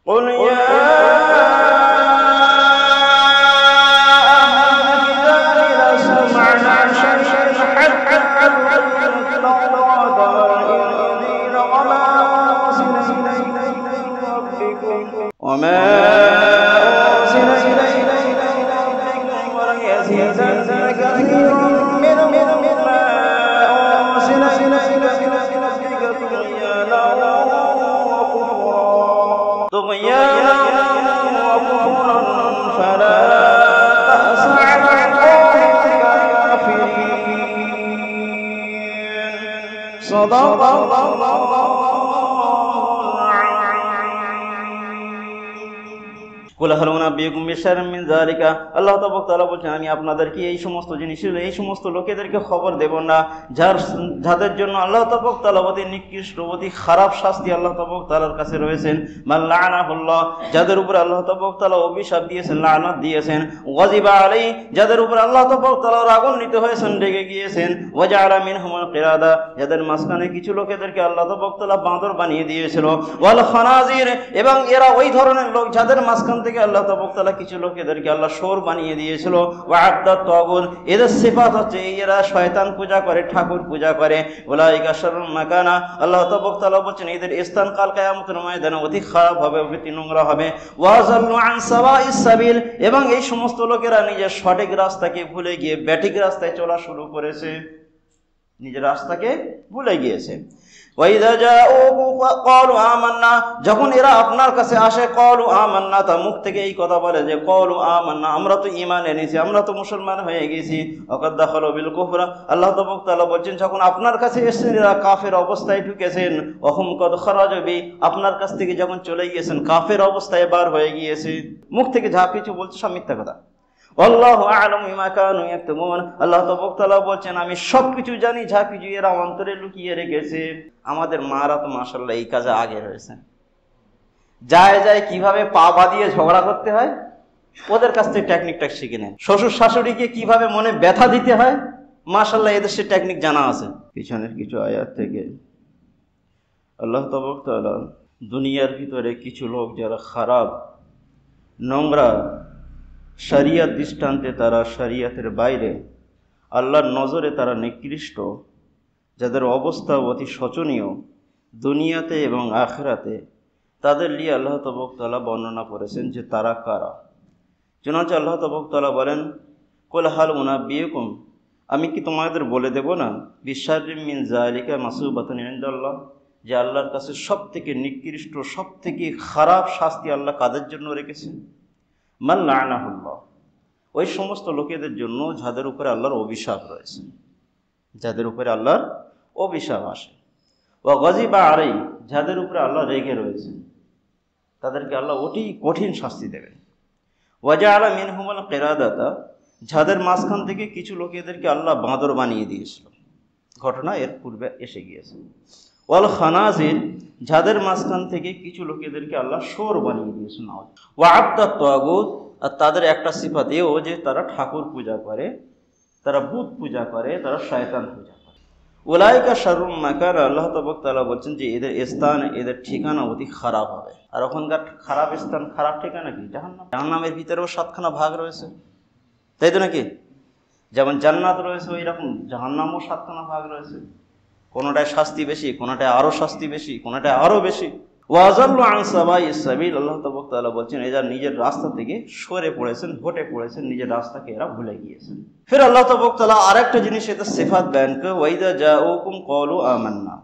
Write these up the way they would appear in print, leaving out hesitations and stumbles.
قل يا وما أرسل إليكم وليزيدن كثيرا منهم ما أرسل إليكم طغيانا وكفرا فلا تأس على القوم الكافرين صدق الله কুল হাল উনাব্বিউকুম বিশাররিম মিন যালিকা। আল্লাহ তাআলা বলেন, আমি আপনাদেরকে এই সমস্ত জিনিস, এই সমস্ত লোকেদেরকে খবর দেব না যাদের জন্য আল্লাহ তাআলা অতি নিকৃষ্ট, অতি খারাপ শাস্তি আল্লাহ তাআলার কাছে রয়েছেন। মান লাআনাহুল্লাহ, যাদের উপর আল্লাহ তাআলা অভিশাপ দিয়েছেন, লাআনাত দিয়েছেন। ওয়াজিবা আলাইহি, যাদের উপর আল্লাহ তাআলা রাগান্বিত হয়েছেন, রেগে গিয়েছেন। ওয়াজআলা মিনহুমুল কিরাদা, যাদের মাঝখানে কিছু লোকেদেরকে আল্লাহ তাআলা বাঁদর বানিয়ে দিয়েছিল। ওয়াল খানাজির, এবং এরা ওই ধরনের লোক যাদের মাঝখান থেকে আল্লাহ তাআলা কিছু লোকেদেরকে আল্লাহ শোর বানিয়ে দিয়েছিল। ওয়া আবদাত তাগুত, এদের সিফাত হচ্ছে এরা শয়তান পূজা করে, ঠাকুর পূজা করে। উলাইকা শাররুল মাকানা, আল্লাহ তাআলা বলেন এদের স্থান কাল কিয়ামতের ময়দানে অতি খারাপ হবে, অতি নোংরা হবে। ওয়া যাল্লু আন সাওয়াইস সাবিল, এবং এই সমস্ত লোকেরা নিজের সঠিক রাস্তাকে ভুলে গিয়ে ব্যাঠিক রাস্তায় চলা শুরু করেছে, নিজের রাস্তাকে ভুলে গিয়েছে। ওয়াইদা জাউকু ক্বালু আমান্না, যখন এরা আপনার কাছে আসে, ক্বালু আমান্না, তা মুখ থেকে এই কথা বলে যে ক্বালু আমান্না, আমরা তো ঈমান এনেছি, আমরা তো মুসলমান হয়ে গেছি। ওয়াকাদ দাখালু বিল কুফর, আল্লাহ তাআলা বলেন যখন আপনার কাছে এসেছেন এরা কাফের অবস্থায় ঢুকেছেন। ওয়াহুম কদ খারাজু বি, আপনার কাছ থেকে যখন চলে গিয়েছেন কাফের অবস্থায় বার হয়ে গিয়েছে। মুখ থেকে যা কিছু বলছে সব মিথ্যা কথা। আল্লাহু আ'লামু বিমা কানু ইয়াকতুমুন, আল্লাহ তাআলা বলেন আমি সবকিছু জানি, যা কিছু এরা অন্তরে লুকিয়ে রেখেছে। আমাদের মারা তো মাশাআল্লাহ এই কাজে আগে রয়েছে, যায় যায় কিভাবে পা বাঁধিয়ে ঝগড়া করতে হয় ওদের কাছ থেকে টেকনিকটা শিখে নেন। শ্বশুর শাশুড়িকে কিভাবে মনে ব্যথা দিতে হয় মাশাআল্লাহ এদের সে টেকনিক জানা আছে। পিছনের কিছু আয়াত থেকে আল্লাহ তাআলা দুনিয়ার ভিতরে কিছু লোক যারা খারাপ, নোংরা, শরিয়ত দৃষ্টান্তে তারা শরিয়তের বাইরে, আল্লাহর নজরে তারা নিকৃষ্ট, যাদের অবস্থা অতি শোচনীয় দুনিয়াতে এবং আখিরাতে, তাদের নিয়ে আল্লাহ তাআলা বর্ণনা করেছেন যে তারা কারা। চুনাচ আল্লাহ তাআলা বলেন, কুল হাল উনাব্বিউকুম, আমি কি তোমাদের বলে দেব না, বিশাররিম মিন যালিকা মাসুবাতান ইনদাল্লাহ, যে আল্লাহর কাছে সব থেকে নিকৃষ্ট, সব থেকে খারাপ শাস্তি আল্লাহ কাদের জন্য রেখেছেন। মান লাআনাহুল্লাহ, ওই সমস্ত লোকেদের জন্য যাদের উপরে আল্লাহর অভিশাপ রয়েছে, যাদের উপরে আল্লাহর অভিশাপ আসে। ওয়া গাযিবা আলাইহি, যাদের উপরে আল্লাহ রেগে রয়েছে তাদেরকে আল্লাহ অতি কঠিন শাস্তি দেবেন। ওয়াজআলা মিনহুমুল কিরাদাতা, যাদের মাঝখান থেকে কিছু লোকেদেরকে আল্লাহ বাঁদর বানিয়ে দিয়েছিল, ঘটনা এর পূর্বে এসে গিয়েছে। ওয়াল খানাজির, যাদের মাঝখান থেকে কিছু লোকেদেরকে আল্লাহ শোর বানিয়ে দিয়েছেন। ওয়া আবদাত তাগুত, আর তাদের একটা সিফাত এও যে তারা ঠাকুর পূজা করে, তারা বুত পূজা করে, তারা শয়তান পূজা করে। উলাইকা শাররুল মাকান, আল্লাহ তাআলা বলছেন যে এদের স্থান, এদের ঠিকানা অতি খারাপ হবে। আর ওখানকার খারাপ স্থান, খারাপ ঠিকানা কি? জাহান্নাম। জাহান্নামের ভিতরেও 7খানা ভাগ রয়েছে, তাই তো নাকি? যেমন জান্নাত রয়েছে ওই রকম জাহান্নামও 7খানা ভাগ রয়েছে। কোনোটায় শাস্তি বেশি, কোনোটায় আরো শাস্তি বেশি, কোনোটায় আরো বেশি। ওয়াজাল্লু আন সাওয়াইস সাবিল, আল্লাহ তাআলা বলছেন এরা নিজের রাস্তা থেকে সরে পড়েছেন, হটে পড়েছেন, নিজের রাস্তাকে এরা ভুলে গিয়েছেন। ফির আল্লাহ তাআলা আরেকটা জিনিস এদের সিফাত বয়ান করে, ওয়াইদা জাউকুম ক্বালু আমান্না,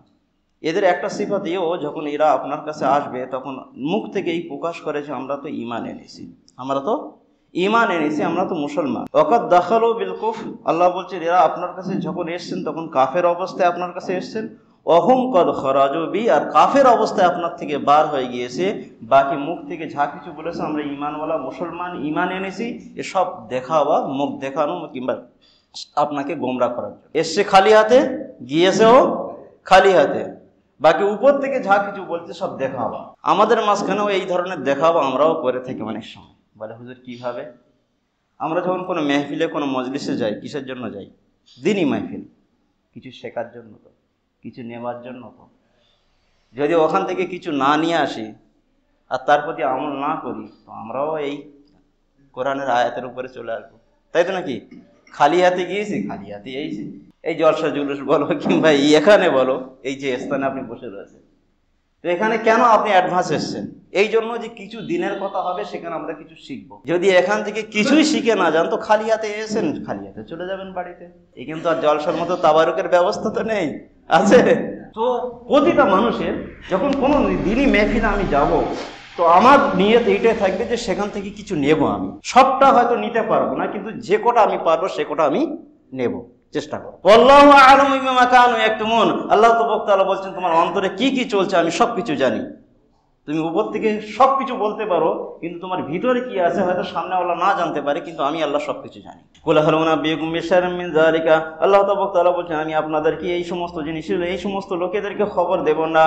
এদের একটা সিফাত এও যখন এরা আপনার কাছে আসবে তখন মুখ থেকেই প্রকাশ করে যে আমরা তো ঈমান এনেছি, আমরা তো ঈমান এনেছি, আমরা তো মুসলমান। ওয়াকাদ দাখালু বিল কুফর, আল্লাহ বলছেন এরা আপনার কাছে যখন এসেছেন তখন কাফের অবস্থায় আপনার কাছে এসেছেন। ওয়াহুম কদ খারাজু বি, আর কাফের অবস্থায় আপনার থেকে বার হয়ে গিয়েছে। বাকি মুখ থেকে যা কিছু বলেছে আমরা ঈমানওয়ালা মুসলমান, ঈমান এনেছি, এসব দেখাওয়া, মুখ দেখানো কিংবা আপনাকে গোমরা করার জন্য। এসছে খালি হাতে, গিয়েছেও খালি হাতে, বাকি উপর থেকে যা কিছু বলছে সব দেখাওয়া। আমাদের মাঝখানেও এই ধরনের দেখাওয়া আমরাও করে থাকি অনেক সময়। বলে হুজুর কিভাবে? আমরা যখন কোনো মেহফিলে, কোনো মজলিসে যাই, কিসের জন্য যাই? দিনই মাহফিল, কিছু শেখার জন্য তো, কিছু নেওয়ার জন্য তো। যদি ওখান থেকে কিছু না নিয়ে আসি আর তার প্রতি আমল না করি, তো আমরাও এই কোরআনের আয়াতের উপরে চলে আসবো, তাই তো নাকি? খালি হাতে গিয়েছি, খালি হাতে এইছি। এই জলসা জুলুস বলো কিংবা এখানে বলো, এই যে স্থানে আপনি বসে রয়েছেন, তো এখানে কেন আপনি অ্যাডভান্স এসছেন? এই জন্য যে কিছু দিনের কথা হবে, সেখানে আমরা কিছু শিখবো। যদি এখান থেকে কিছুই শিখে না যান, তো খালি হাতে এসেছেন, খালি হাতে চলে যাবেন বাড়িতে। এই কিন্তু আর জলসার মতো তাবারুকের ব্যবস্থা তো নেই, আছে? তো প্রতিটা মানুষের যখন কোনো দিনই মেহফিলে আমি যাব, তো আমার নিয়ত এইটাই থাকবে যে সেখান থেকে কিছু নেব। আমি সবটা হয়তো নিতে পারবো না, কিন্তু যে কটা আমি পারবো সে কটা আমি নেব, চেষ্টা করো। আল্লাহু আ'লামু বিমা কানু ইয়াকতুমুন। আল্লাহ তাআলা বলছেন, তোমার অন্তরে কি কি চলছে আমি সবকিছু জানি। তুমি উপর থেকে সবকিছু বলতে পারো, কিন্তু তোমার ভিতরে কি আছে হয়তো সামনে আল্লাহ না জানতে পারে, কিন্তু আমি আল্লাহ সবকিছু জানি। কুল হাল উনাব্বিউকুম বিশাররিম মিন যালিকা। আল্লাহ তাআলা বলছেন, আমি আপনাদেরকে এই সমস্ত জিনিস, এই সমস্ত লোকেদেরকে খবর দেব না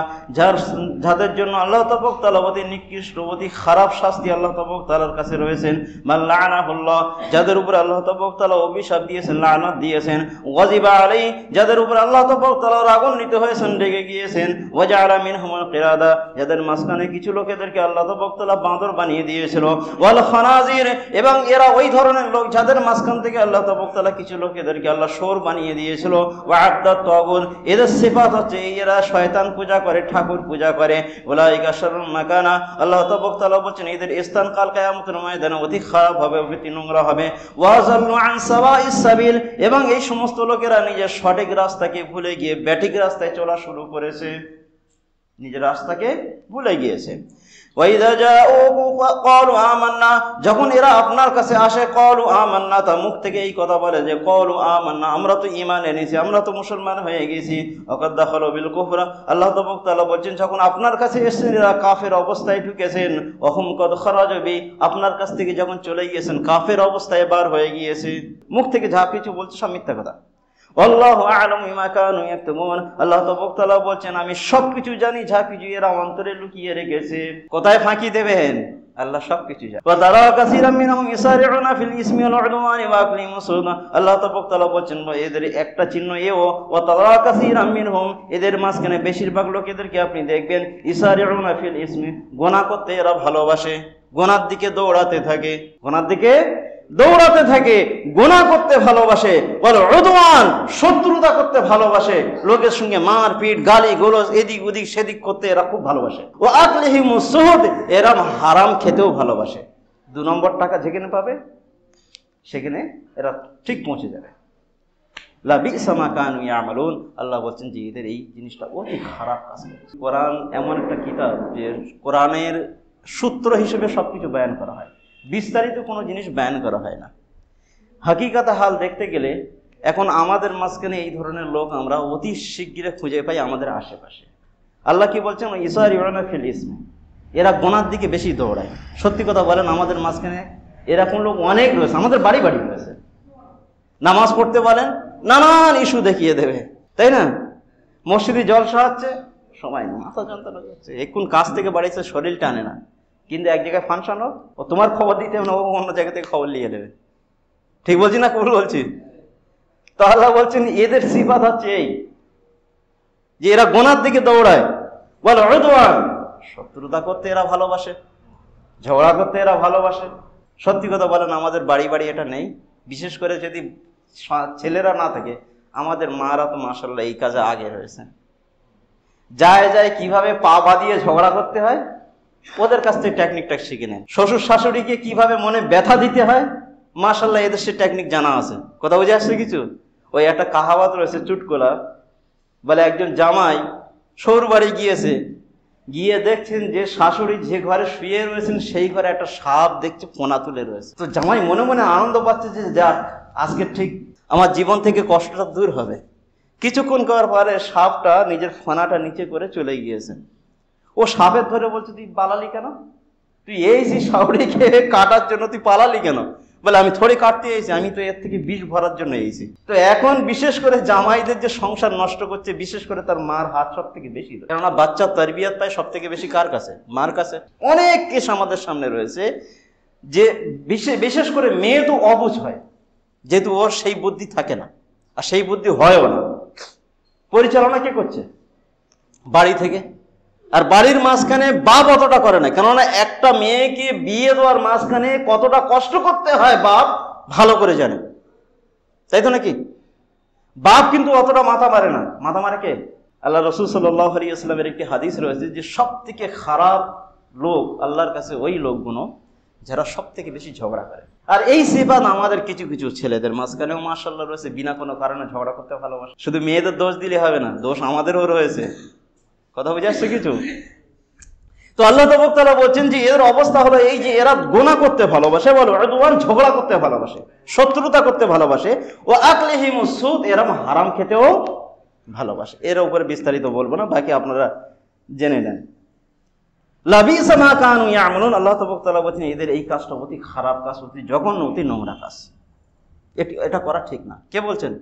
যাদের জন্য আল্লাহ তাআলা অতি নিকৃষ্ট, অতি খারাপ শাস্তি আল্লাহ তাআলার কাছে রয়েছেন। মান লাআনাহুল্লাহ, যাদের উপর আল্লাহ তাআলা অভিশাপ দিয়েছেন, লানাত দিয়েছেন। ওয়াজিবা আলাইহি, যাদের উপর আল্লাহ তাআলা রাগান্বিত হয়েছেন, রেগে গিয়েছেন। ওয়াজআলা মিনহুমুল কিরাদা, যাদের মাঝখানে কিছু লোকেদেরকে আল্লাহ তাআলা বাঁদর বানিয়ে দিয়েছিল। ওয়াল খানাজির, এবং এরা ওই ধরনের লোক যাদের মাঝখান থেকে আল্লাহ তাআলা কিছু লোকেদেরকে আল্লাহ শোর বানিয়ে দিয়েছিল। ওয়া আবদাত তাগুত, এদের সিফাত হচ্ছে এরা শয়তান পূজা করে, ঠাকুর পূজা করে। উলাইকা শাররুম মাকানা, আল্লাহ তাআলা বলেন এদের স্থান কাল কিয়ামতের ময়দানে অতি খারাপ হবে, অতি নোংরা হবে। ওয়া যাল্লু আন সাওয়াইস সাবিল, এবং এই সমস্ত লোকেরা নিজের সঠিক রাস্তাকে ভুলে গিয়ে ব্যাঠিক রাস্তায় চলা শুরু করেছে, নিজের রাস্তাকে ভুলে গিয়েছে। ওয়াইদা জাউকু ক্বালু আমান্না, যখন এরা আপনার কাছে আসে, ক্বালু আমান্না, তা মুখ থেকে এই কথা বলে যে ক্বালু আমান্না, আমরা তো ঈমান এনেছি, আমরা তো মুসলমান হয়ে গেছি। ওয়াকাদ দাখালু বিল কুফর, আল্লাহ তাআলা বলেন যখন আপনার কাছে এসেছেন এরা কাফের অবস্থায় ঢুকেছেন। ওয়াহুম কদ খারাজু বি, আপনার কাছ থেকে যখন চলে গিয়েছেন কাফের অবস্থায় বার হয়ে গিয়েছে। মুখ থেকে যা কিছু বলছে সব মিথ্যা কথা। আল্লাহু আ'লামু বিমা কানু ইয়াকতুমুন, আল্লাহ তাআলা বলেন আমি সবকিছু জানি, যা কিছু এরা অন্তরে লুকিয়ে রেখেছে। কোথায় ফাঁকি দেবেন? আল্লাহ সবকিছু জানেন। ওয়া তারা কাসীরাম মিনহুম ইসারিউনা ফিল ইসমি ওয়াল উদওয়ানি ওয়া আকলিহিম সুলতান, আল্লাহ তাআলা বলেন এদের একটা চিহ্ন এও, ওয়া তারা কাসীরাম মিনহুম, এদের মাঝখানে বেশিরভাগ লোকেদেরকে আপনি দেখবেন ইসারিউনা ফিল ইসমি, গুনাহ করতে এরা ভালোবাসে, গুনার দিকে দৌড়াতে থাকে, গুনার দিকে দৌড়াতে থাকে, গুনাহ করতে ভালোবাসে। বলো উদওয়ান, শত্রুতা করতে ভালোবাসে, লোকের সঙ্গে মারপিট গালি গোলজ এদিক ওদিক সেদিক করতে এরা খুব ভালোবাসে। ও আকলিহিমুস সুহুদ, এরা হারাম খেতেও ভালোবাসে। 2 নম্বর টাকা যেখানে পাবে সেখানে এরা ঠিক পৌঁছে যাবে। লা বি'সা মা কানু ইয়ামালুন, আল্লাহ বলছেন যে এদের এই জিনিসটা অতি খারাপ কাজ করে। কোরআন এমন একটা কিতাব যে কোরআনের সূত্র হিসেবে সবকিছু বয়ান করা হয়, বিস্তারিত কোনো জিনিস বয়ান করা হয় না। হাকিকাতে হাল দেখতে গেলে এখন আমাদের মাঝখানে এই ধরনের লোক আমরা অতি শিগগিরে খুঁজে পাই আমাদের আশেপাশে। আল্লাহ কি বলছেন? ইসারিউনা ফিল ইসমি, এরা গুনার দিকে বেশি দৌড়ায়। সত্যি কথা বলেন, আমাদের মাঝখানে এরকম লোক অনেক রয়েছে, আমাদের বাড়ি বাড়ি রয়েছে। নামাজ পড়তে বলেন, নানান ইস্যু দেখিয়ে দেবে, তাই না? মসজিদে জলসা হচ্ছে, সময় না, মাথা যন্ত্রণা হচ্ছে, এখন কাজ থেকে বাড়িতে শরীর টানে না, কিন্তু এক জায়গায় ফাংশন হোক, ও তোমার খবর দিতে হবে না, ও অন্য জায়গা থেকে খবর নিয়ে দেবে। ঠিক বলছি না? ভুল বলছি? তো আল্লাহ বলছেন এদের সিফাত হচ্ছে এই যে এরা গুনার দিকে দৌড়ায়। বল উদওয়ান, শত্রুতা করতে এরা ভালোবাসে, ঝগড়া করতে এরা ভালোবাসে। সত্যি কথা বলেন, আমাদের বাড়ি বাড়ি এটা নেই। বিশেষ করে যদি ছেলেরা না থাকে, আমাদের মারা তো মাশাআল্লাহ এই কাজে আগে রয়েছে। যায় যায় কিভাবে পা বাঁধিয়ে ঝগড়া করতে হয় ওদের কাছ থেকে টেকনিকটা শিখে নেন। শ্বশুর শাশুড়িকে কিভাবে মনে ব্যথা দিতে হয়, মাশাআল্লাহ এদের সে টেকনিক জানা আছে। কথা বুঝে আসছে কিছু? ওই একটা কাহাওয়াত রয়েছে চুটকোলা, বলে একজন জামাই শ্বশুর বাড়ি গিয়েছে, গিয়ে দেখছেন যে শাশুড়ি যে ঘরে শুয়ে রয়েছেন সেই ঘরে একটা সাপ দেখছে কোনা তুলে রয়েছে। তো জামাই মনে মনে আনন্দ পাচ্ছে যে যাক, আজকে ঠিক আমার জীবন থেকে কষ্টটা দূর হবে। কিছুক্ষণ করার পরে সাপটা নিজের ফোনাটা নিচে করে চলে গিয়েছে। ও সাপের ধরে বলছে, তুই পালালি কেন? তুই এইছি শাশুড়িকে কাটার জন্য, তুই পালালি কেন? বলে আমি থোড়ি কাটতে এসেছি, আমি তো এর থেকে বিষ ভরার জন্য এসেছি। তো এখন বিশেষ করে জামাইদের যে সংসার নষ্ট করছে, বিশেষ করে তার মার হাত সব থেকে বেশি, কেননা বাচ্চার তারবিয়াত পায় সব থেকে বেশি কার কাছে? মার কাছে। অনেক কেস আমাদের সামনে রয়েছে যে বিশেষ করে মেয়ে তো অবুঝ হয়, যেহেতু ওর সেই বুদ্ধি থাকে না, আর সেই বুদ্ধি হয়ও না। পরিচালনা কে করছে? বাড়ি থেকে। আর বাড়ির মাঝখানে বাপ অতটা করে না, কেননা একটা মেয়েকে বিয়ে দেওয়ার মাঝখানে কতটা কষ্ট করতে হয় বাপ ভালো করে জানে, তাই তো নাকি? বাপ কিন্তু অতটা মাথা মারে না। মাথা মারে কে? আল্লাহ রসুল সাল্লাল্লাহু আলাইহি ওয়াসাল্লামের একটি হাদিস রয়েছে যে সব থেকে খারাপ লোক আল্লাহর কাছে ওই লোকগুলো যারা সব থেকে বেশি ঝগড়া করে। আর এই সিফাত আমাদের কিছু কিছু ছেলেদের মাঝখানেও মাশাআল্লাহ রয়েছে, বিনা কোনো কারণে ঝগড়া করতে ভালোবাসে। শুধু মেয়েদের দোষ দিলে হবে না, দোষ আমাদেরও রয়েছে। কথা বুঝে আসছে কিছু? তো আল্লাহ তাআলা বলছেন যে এর অবস্থা হলো এই যে এরা গুনাহ করতে ভালোবাসে, বলো উদওয়ান, ঝগড়া করতে ভালোবাসে, শত্রুতা করতে ভালোবাসে, ও আকলিহিমুস সুদ, এরা হারাম খেতেও ভালোবাসে। এর উপরে বিস্তারিত বলবো না, বাকি আপনারা জেনে নেন। লাবিসা মা কানু ইয়ামালুন, আল্লাহ তাআলা বলছেন এদের এই কাজটা অতি খারাপ কাজ, অতি জঘন্য, অতি নোংরা কাজ, এটা করা ঠিক না। কে বলছেন?